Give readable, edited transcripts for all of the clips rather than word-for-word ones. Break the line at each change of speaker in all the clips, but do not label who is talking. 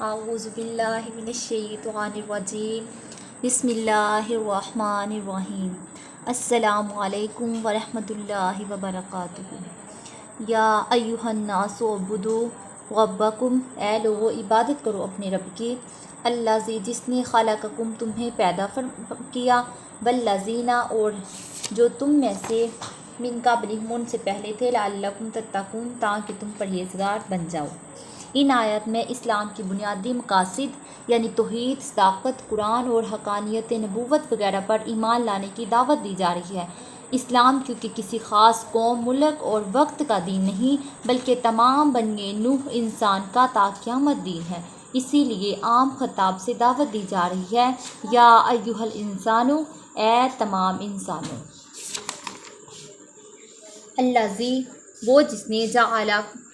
اعوذ باللہ من الشیطان الرجیم بسم اللہ الرحمن الرحیم السلام علیکم ورحمۃ اللہ وبرکاتہ۔ یا ایہا الناس اعبدوا ربکم، اے لوگو عبادت کرو اپنے رب کی، الذی جس نے خلقکم تمہیں پیدا کیا، والذین اور جو تم میں سے من قبلکم ان سے پہلے تھے، لعلکم تتقون تاکہ تم پرہیزگار بن جاؤ۔ ان آیت میں اسلام کی بنیادی مقاصد یعنی توحید، صداقت، قرآن اور حقانیت نبوت وغیرہ پر ایمان لانے کی دعوت دی جا رہی ہے۔ اسلام کیونکہ کسی خاص قوم، ملک اور وقت کا دین نہیں بلکہ تمام بنی نوح انسان کا تا قیامت دین ہے، اسی لیے عام خطاب سے دعوت دی جا رہی ہے، یا ایھا الانسان، اے تمام انسانوں۔ الذی وہ جس نے جعل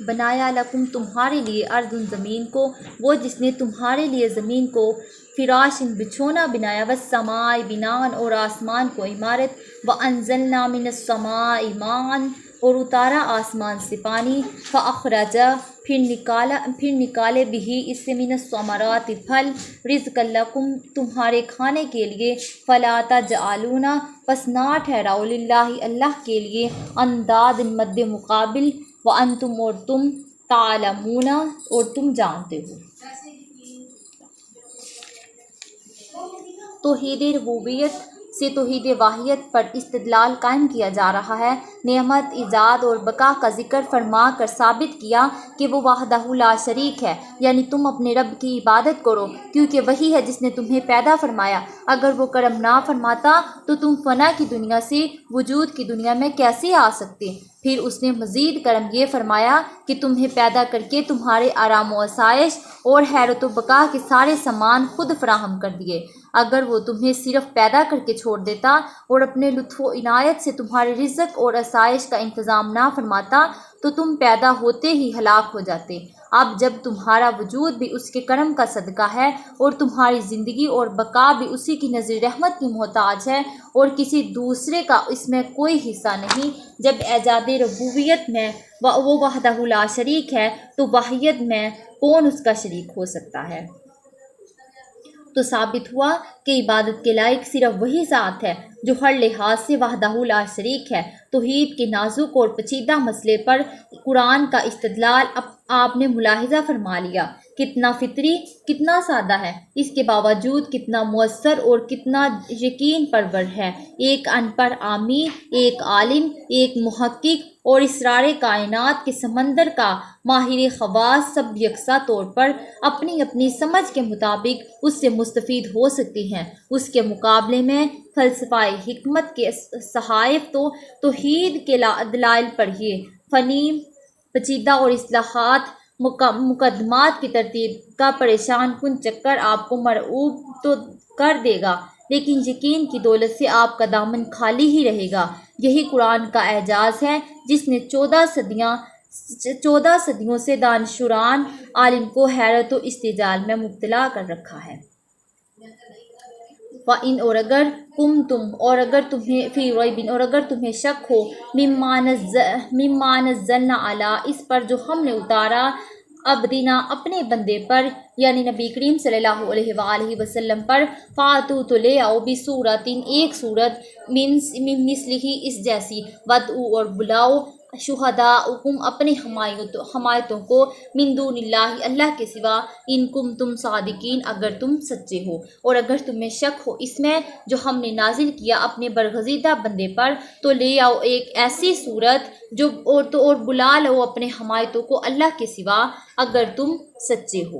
بنایا لکم تمہارے لیے ارض زمین کو، وہ جس نے تمہارے لیے زمین کو فراشن بچھونا بنایا، والسماء بناء اور آسمان کو عمارت، وانزلنا من السماء ماء اور اتارا آسمان سے پانی، فاخرج پھر نکالے بھی اس سے من الثمرات پھل، رزقا لکم تمہارے کھانے کے لیے، فلا تجعلون پس نہ ٹھہراؤ للہ اللہ کے لیے انداد مد مقابل، وانتم اور تم تعلمون اور تم جانتے ہو۔ توحید ربوبیت سے توحید واحد پر استدلال قائم کیا جا رہا ہے۔ نعمت، ایجاد اور بقا کا ذکر فرما کر ثابت کیا کہ وہ وحدہ لا شریک ہے، یعنی تم اپنے رب کی عبادت کرو کیونکہ وہی ہے جس نے تمہیں پیدا فرمایا۔ اگر وہ کرم نہ فرماتا تو تم فنا کی دنیا سے وجود کی دنیا میں کیسے آ سکتے؟ پھر اس نے مزید کرم یہ فرمایا کہ تمہیں پیدا کر کے تمہارے آرام و آسائش اور حیرت و بقا کے سارے سامان خود فراہم کر دیے۔ اگر وہ تمہیں صرف پیدا کر کے چھوڑ دیتا اور اپنے لطف و عنایت سے تمہارے رزق اور آسائش کا انتظام نہ فرماتا تو تم پیدا ہوتے ہی ہلاک ہو جاتے۔ اب جب تمہارا وجود بھی اس کے کرم کا صدقہ ہے اور تمہاری زندگی اور بقا بھی اسی کی نظر رحمت کی محتاج ہے اور کسی دوسرے کا اس میں کوئی حصہ نہیں، جب ایجاد ربوبیت میں وہ وحدہ لا شریک ہے تو واحد میں کون اس کا شریک ہو سکتا ہے؟ تو ثابت ہوا کہ عبادت کے لائق صرف وہی ذات ہے جو ہر لحاظ سے وحدہ لا شریک ہے۔ توحید کے نازک اور پیچیدہ مسئلے پر قرآن کا استدلال آپ نے ملاحظہ فرما لیا، کتنا فطری، کتنا سادہ ہے، اس کے باوجود کتنا مؤثر اور کتنا یقین پرور ہے۔ ایک ان پڑھ عامی، ایک عالم، ایک محقق اور اسرار کائنات کے سمندر کا ماہر خواص سب یکساں طور پر اپنی اپنی سمجھ کے مطابق اس سے مستفید ہو سکتے ہیں۔ اس کے مقابلے میں فلسفہ حکمت کے صحائف تو توحید کے دلائل پڑھیے، فنی، پیچیدہ اور اصطلاحات مقدمات کی ترتیب کا پریشان کن چکر آپ کو مرعوب تو کر دے گا، لیکن یقین کی دولت سے آپ کا دامن خالی ہی رہے گا۔ یہی قرآن کا اعجاز ہے جس نے 14 صدیوں سے دانشوران عالم کو حیرت و استدلال میں مبتلا کر رکھا ہے۔ وَإِنْ اور اگر تمہیں فِي رَيْبٍ اور اگر تمہیں شک ہو مِمَّا نَزَّلْنَا عَلَىٰ اس پر جو ہم نے اتارا عبدنا اپنے بندے پر، یعنی نبی کریم صلی اللہ علیہ وآلہ وسلم پر، فَأْتُوا تو لے آؤ بِسُورَةٍ ایک سورت مِن مِثْلِهِ اس جیسی، وَادْعُوا اور بلاؤ شہداءکم اپنے حمایتوں کو، من دون اللہ اللہ کے سوا، ان کنتم صادقین اگر تم سچے ہو۔ اور اگر تمہیں شک ہو اس میں جو ہم نے نازل کیا اپنے برگزیدہ بندے پر، تو لے آؤ ایک ایسی صورت اور بلا لو اپنے حمایتوں کو اللہ کے سوا اگر تم سچے ہو۔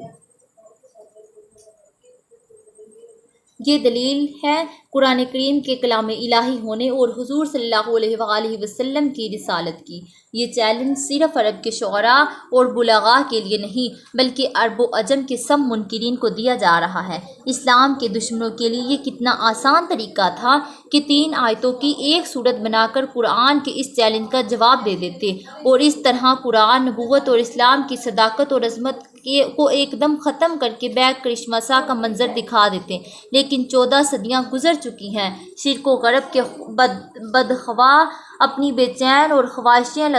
یہ دلیل ہے قرآن کریم کے کلام الہی ہونے اور حضور صلی اللہ علیہ وآلہ وسلم کی رسالت کی۔ یہ چیلنج صرف عرب کے شعراء اور بلغاء کے لیے نہیں بلکہ عرب و عجم کے سب منکرین کو دیا جا رہا ہے۔ اسلام کے دشمنوں کے لیے یہ کتنا آسان طریقہ تھا کہ 3 آیتوں کی ایک صورت بنا کر قرآن کے اس چیلنج کا جواب دے دیتے اور اس طرح قرآن، نبوت اور اسلام کی صداقت اور عظمت کو ایک دم ختم کر کے بیک کرشمہ سا کا منظر دکھا دیتے۔ لیکن 14 صدیاں گزر چکی ہیں، شرک و غرب کے بدخواہ اپنی بے چین اور خواہشوں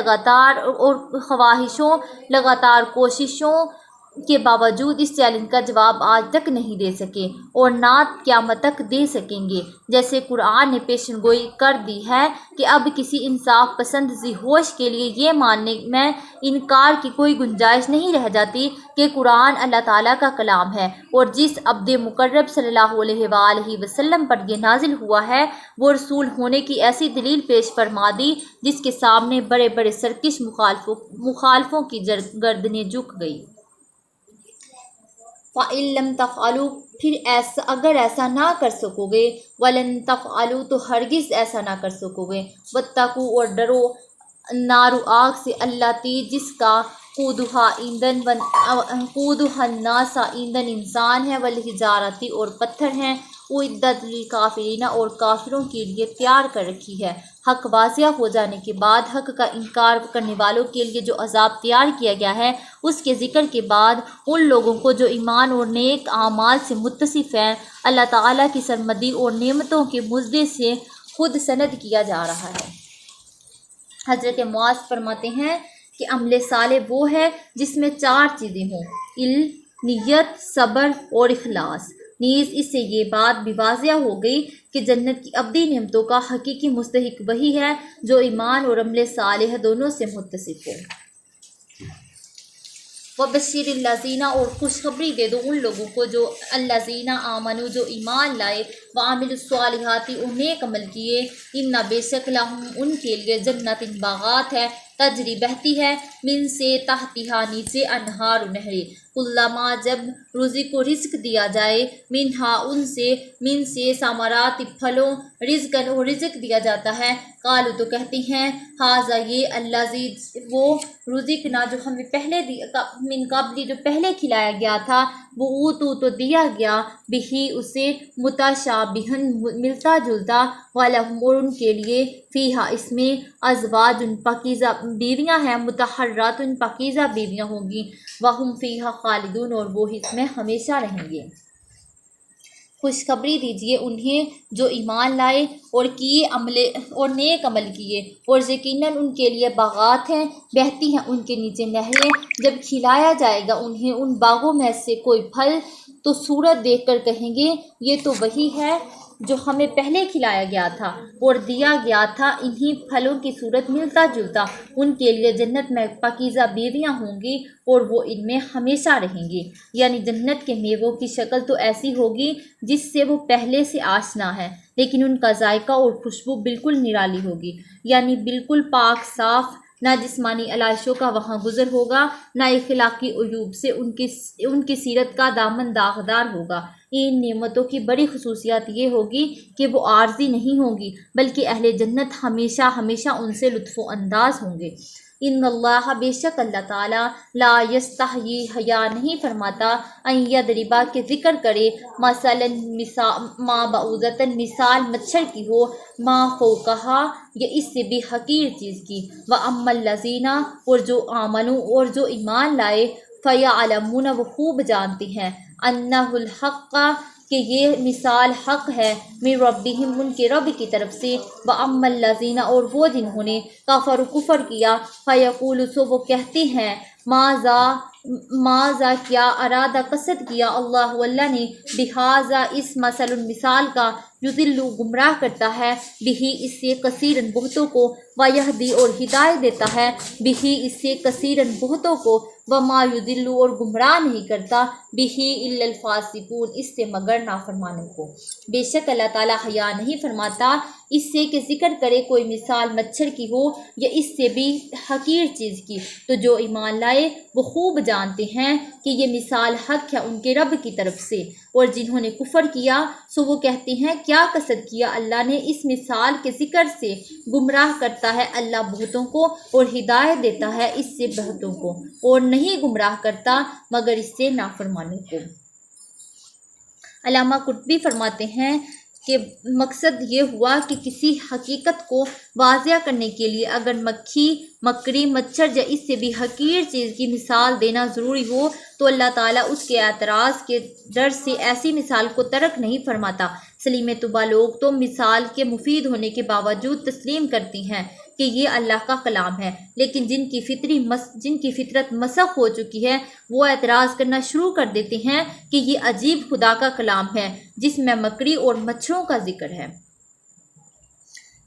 لگاتار کوششوں کے باوجود اس چیلنج کا جواب آج تک نہیں دے سکے اور نہ قیامت تک دے سکیں گے۔ جیسے قرآن نے پیشن گوئی کر دی ہے کہ اب کسی انصاف پسند ذی ہوش کے لیے یہ ماننے میں انکار کی کوئی گنجائش نہیں رہ جاتی کہ قرآن اللہ تعالیٰ کا کلام ہے، اور جس عبد مقرب صلی اللہ علیہ وآلہ وسلم پر یہ نازل ہوا ہے وہ رسول ہونے کی ایسی دلیل پیش فرما دی جس کے سامنے بڑے بڑے سرکش مخالفوں کی گردنیں جھک گئی۔ فَإِن لَّمْ تَفْعَلُوا، پھر اگر ایسا نہ کر سکو گے، وَلَن تَفْعَلُوا، تو ہرگز ایسا نہ کر سکو گے، وَاتَّقُوا، اور ڈرو، نارو آگ سے، اللاتی جس کا قودھا الناس ایندھن انسان ہے، والحجارۃ اور پتھر ہیں، اعدت للکافرین اور کافروں کے لیے تیار کر رکھی ہے۔ حق واضح ہو جانے کے بعد حق کا انکار کرنے والوں کے لیے جو عذاب تیار کیا گیا ہے، اس کے ذکر کے بعد ان لوگوں کو جو ایمان اور نیک اعمال سے متصف ہیں اللہ تعالیٰ کی سرمدی اور نعمتوں کے مزدے سے خود سند کیا جا رہا ہے۔ حضرت معاذ فرماتے ہیں کہ عمل صالح وہ ہے جس میں 4 چیزیں ہوں: علم، نیت، صبر اور اخلاص۔ نیز اس سے یہ بات بھی واضح ہو گئی کہ جنت کی ابدی نعمتوں کا حقیقی مستحق وہی ہے جو ایمان اور عمل صالح دونوں سے متصف ہو۔ وَبَشِّرِ الَّذِينَ، اور خوشخبری دے دو ان لوگوں کو جو الَّذِينَ آمَنُوا، جو ایمان لائے، وَعَمِلُوا الصَّالِحَاتِ اور نیک عمل کیے، اِنَّ بے شک لَهُمْ ان کے لیے جنت باغات ہے، تجری بہتی ہے، من سے تحتہا نیچے، انہار نہریں، کلما جب روزی کو رزق دیا جائے، منہا ان سے، من سے ثمرات پھلوں، رزقاً اور رزق دیا جاتا ہے، قالو تو کہتے ہیں، ھذا یہ الذی وہ رزقنا جو ہمیں پہلے من قبل جو پہلے کھلایا گیا تھا، وہ اوتو تو دیا گیا، بہی اسے، متشابہن ملتا جلتا، ولہم اور ان کے لیے، فیہا اس میں، ازواج پاکیزہ بیویاں ہیں، مطہرات پاکیزہ بیویاں ہوں گی، وہم فیہا خالدون اور وہ اس میں ہمیشہ رہیں گے۔ خوشخبری دیجیے انہیں جو ایمان لائے اور کیے اور نیک عمل کیے، اور یقیناً ان کے لیے باغات ہیں، بہتی ہیں ان کے نیچے نہریں، جب کھلایا جائے گا انہیں ان باغوں میں سے کوئی پھل تو صورت دیکھ کر کہیں گے یہ تو وہی ہے جو ہمیں پہلے کھلایا گیا تھا اور دیا گیا تھا، انہی پھلوں کی صورت ملتا جلتا، ان کے لیے جنت میں پاکیزہ بیویاں ہوں گی اور وہ ان میں ہمیشہ رہیں گے۔ یعنی جنت کے میووں کی شکل تو ایسی ہوگی جس سے وہ پہلے سے آشنا ہے، لیکن ان کا ذائقہ اور خوشبو بالکل نرالی ہوگی، یعنی بالکل پاک صاف، نہ جسمانی علائشوں کا وہاں گزر ہوگا، نہ اخلاقی عیوب سے ان کی سیرت کا دامن داغدار ہوگا۔ ان نعمتوں کی بڑی خصوصیت یہ ہوگی کہ وہ عارضی نہیں ہوں گی، بلکہ اہل جنت ہمیشہ ہمیشہ ان سے لطف انداز ہوں گے۔ ان اللہ، بے شک اللہ تعالیٰ، لا یستحیی، حیا نہیں فرماتا، ان یضربا کہ ذکر کرے، مثلاً ما بعوضۃ مثال مچھر کی ہو، ما فوقہا یا اس سے بھی حقیر چیز کی، واما الذین اور جو آمنوا اور جو ایمان لائے، فیعلمون وہ خوب جانتے ہیں، انہ الحق کہ یہ مثال حق ہے، من ربہم ان کے رب کی طرف سے، واما الذین اور وہ جنہوں نے کفروا کفر کیا، فیقولوا سو وہ کہتے ہیں، ماذا کیا، ارادہ قصد کیا، اللہ نے، بہذا اس مثال کا، یضل گمراہ کرتا ہے، بہی اس سے کثیرن بہتوں کو، ویہدی اور ہدایت دیتا ہے، بہی اس سے کثیرن بہتوں کو، وما یضل اور گمراہ نہیں کرتا، بہی الا الفاسقون اس سے مگر نافرمانوں کو۔ بے شک اللہ تعالیٰ حیا نہیں فرماتا اس سے کہ ذکر کرے کوئی مثال مچھر کی ہو یا اس سے بھی حقیر چیز کی، تو جو ایمان لائے وہ خوب جانتے ہیں کہ یہ مثال حق ہے ان کے رب کی طرف سے، اور جنہوں نے کفر کیا سو وہ کہتے ہیں کیا قصد کیا اللہ نے اس مثال کے ذکر سے، گمراہ کرتا ہے اللہ بہتوں کو اور ہدایت دیتا ہے اس سے بہتوں کو، اور نہیں گمراہ کرتا مگر اس سے نافرمانوں کو۔ علامہ قرطبی فرماتے ہیں کہ مقصد یہ ہوا کہ کسی حقیقت کو واضح کرنے کے لیے اگر مکھی، مکڑی، مچھر یا اس سے بھی حقیر چیز کی مثال دینا ضروری ہو تو اللہ تعالیٰ اس کے اعتراض کے ڈر سے ایسی مثال کو ترک نہیں فرماتا۔ سلیم طبع لوگ تو مثال کے مفید ہونے کے باوجود تسلیم کرتی ہیں کہ یہ اللہ کا کلام ہے، لیکن جن کی فطرت مسخ ہو چکی ہے وہ اعتراض کرنا شروع کر دیتے ہیں کہ یہ عجیب خدا کا کلام ہے جس میں مکڑی اور مچھروں کا ذکر ہے۔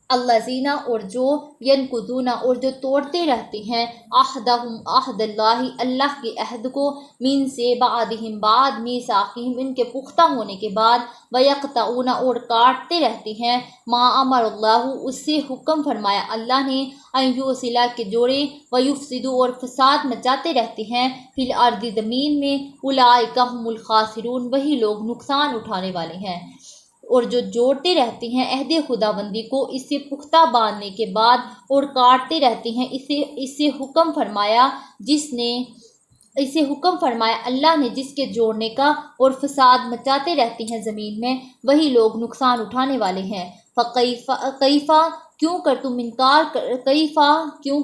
الذین اور جو ینقضون اور جو توڑتے رہتے ہیں عہدہم عہد اللہ اللہ کے عہد کو من سے بعدہم بعد میثاقہم ان کے پختہ ہونے کے بعد ویقطعون اور کاٹتے رہتے ہیں ما امر اللہ اس سے حکم فرمایا اللہ نے ان یوصلہ کے جوڑے ویفسدوا اور فساد مچاتے رہتے ہیں فی الارض زمین میں اولئک هم الخاسرون وہی لوگ نقصان اٹھانے والے ہیں۔ اور جو جوڑتے رہتے ہیں عہد خداوندی کو اس سے پختہ باندھنے کے بعد اور کاٹتے رہتے ہیں اسے حکم فرمایا اللہ نے جس کے جوڑنے کا اور فساد مچاتے رہتے ہیں زمین میں وہی لوگ نقصان اٹھانے والے ہیں۔ کیفا کیوں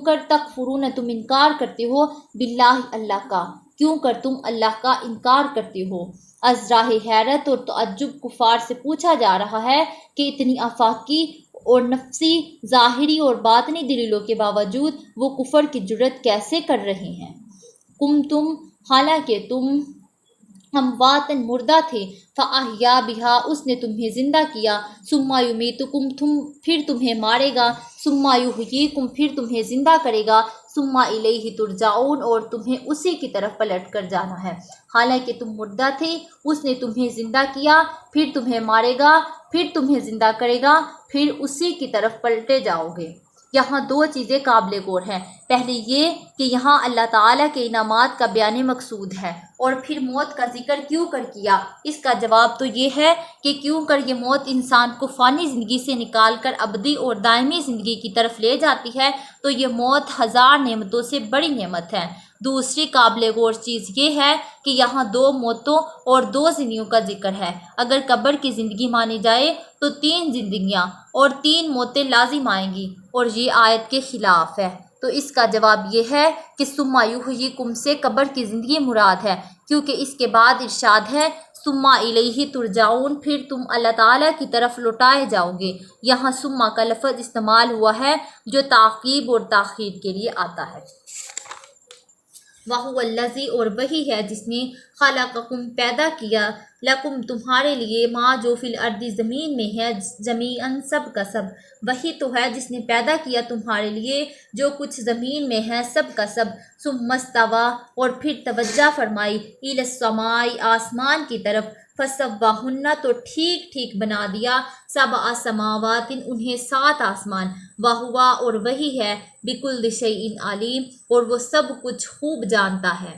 کر تکفرون تم انکار کرتے ہو باللہ اللہ کا، کیوں کر تم اللہ کا انکار کرتے ہو۔ از راہ حیرت اور تعجب کفار سے پوچھا جا رہا ہے کہ اتنی آفاقی اور نفسی ظاہری اور باطنی دلیلوں کے باوجود وہ کفر کی جرت کیسے کر رہے ہیں۔ تم حالانکہ تم امواتن مردہ تھے فاحیا بہا اس نے تمہیں زندہ کیا ثم یمیتکم پھر تمہیں مارے گا ثم یحییکم پھر تمہیں زندہ کرے گا ثم الیہ ترجعون اور تمہیں اسی کی طرف پلٹ کر جانا ہے۔ حالانکہ تم مردہ تھے اس نے تمہیں زندہ کیا پھر تمہیں مارے گا پھر تمہیں زندہ کرے گا پھر اسی کی طرف پلٹے جاؤ گے۔ یہاں دو چیزیں قابل غور ہیں۔ پہلے یہ کہ یہاں اللہ تعالیٰ کے انعامات کا بیان مقصود ہے، اور پھر موت کا ذکر کیوں کر کیا؟ اس کا جواب تو یہ ہے کہ کیوں کر یہ موت انسان کو فانی زندگی سے نکال کر ابدی اور دائمی زندگی کی طرف لے جاتی ہے، تو یہ موت ہزار نعمتوں سے بڑی نعمت ہے۔ دوسری قابل غور چیز یہ ہے کہ یہاں دو موتوں اور دو زندگیوں کا ذکر ہے۔ اگر قبر کی زندگی مانی جائے تو 3 زندگیاں اور 3 موتیں لازم آئیں گی، اور یہ آیت کے خلاف ہے۔ تو اس کا جواب یہ ہے کہ ثم یحییکم سے قبر کی زندگی مراد ہے، کیونکہ اس کے بعد ارشاد ہے ثم الیہ ترجعون پھر تم اللہ تعالیٰ کی طرف لوٹائے جاؤ گے۔ یہاں ثم کا لفظ استعمال ہوا ہے جو تعقیب اور تاخیر کے لیے آتا ہے۔ وَهُوَ الَّذِي اور وہی ہے جس نے خَلَقَكُم پیدا کیا لَكُم تمہارے لیے ما جو فی الارض زمین میں ہے جمیعاً سب کا سب، وہی تو ہے جس نے پیدا کیا تمہارے لیے جو کچھ زمین میں ہے سب کا سب۔ ثم استویٰ اور پھر توجہ فرمائی الی السماء آسمان کی طرف فسواہن تو ٹھیک ٹھیک بنا دیا 7 سماوات انہیں 7 آسمان وہو اور وہی ہے بکل شیء علیم اور وہ سب کچھ خوب جانتا ہے۔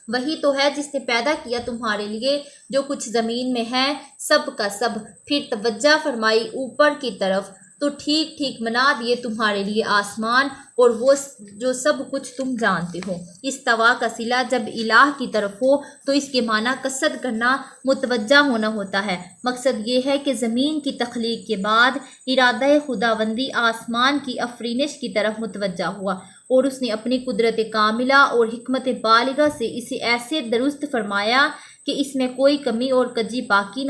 وہی تو ہے جس نے پیدا کیا تمہارے لیے جو کچھ زمین میں ہے سب کا سب، پھر توجہ فرمائی اوپر کی طرف تو ٹھیک ٹھیک بنا دیے تمہارے لیے آسمان اور وہ جو سب کچھ تم جانتے ہو۔ استوا کا صلہ جب الہ کی طرف ہو تو اس کے معنی قصد کرنا، متوجہ ہونا ہوتا ہے۔ مقصد یہ ہے کہ زمین کی تخلیق کے بعد ارادہ خداوندی آسمان کی افرینش کی طرف متوجہ ہوا، اور اس نے اپنی قدرت کاملہ اور حکمت بالغہ سے اسے ایسے درست فرمایا کہ اس میں کوئی کمی اور کجی باقی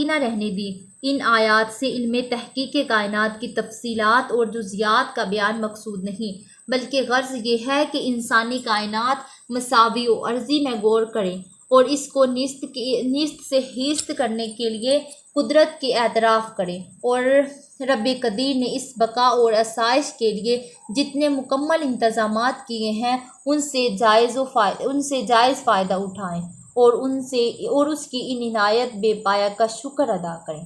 نہ رہنے دی۔ ان آیات سے علم تحقیق کائنات کی تفصیلات اور جزیات کا بیان مقصود نہیں، بلکہ غرض یہ ہے کہ انسانی کائنات مساوی و عرضی میں غور کریں اور اس کو نیست سے ہیست کرنے کے لیے قدرت کے اعتراف کریں، اور رب قدیر نے اس بقا اور آسائش کے لیے جتنے مکمل انتظامات کیے ہیں ان سے جائز فائدہ اٹھائیں اور اس کی ان عنایت بے پایہ کا شکر ادا کریں۔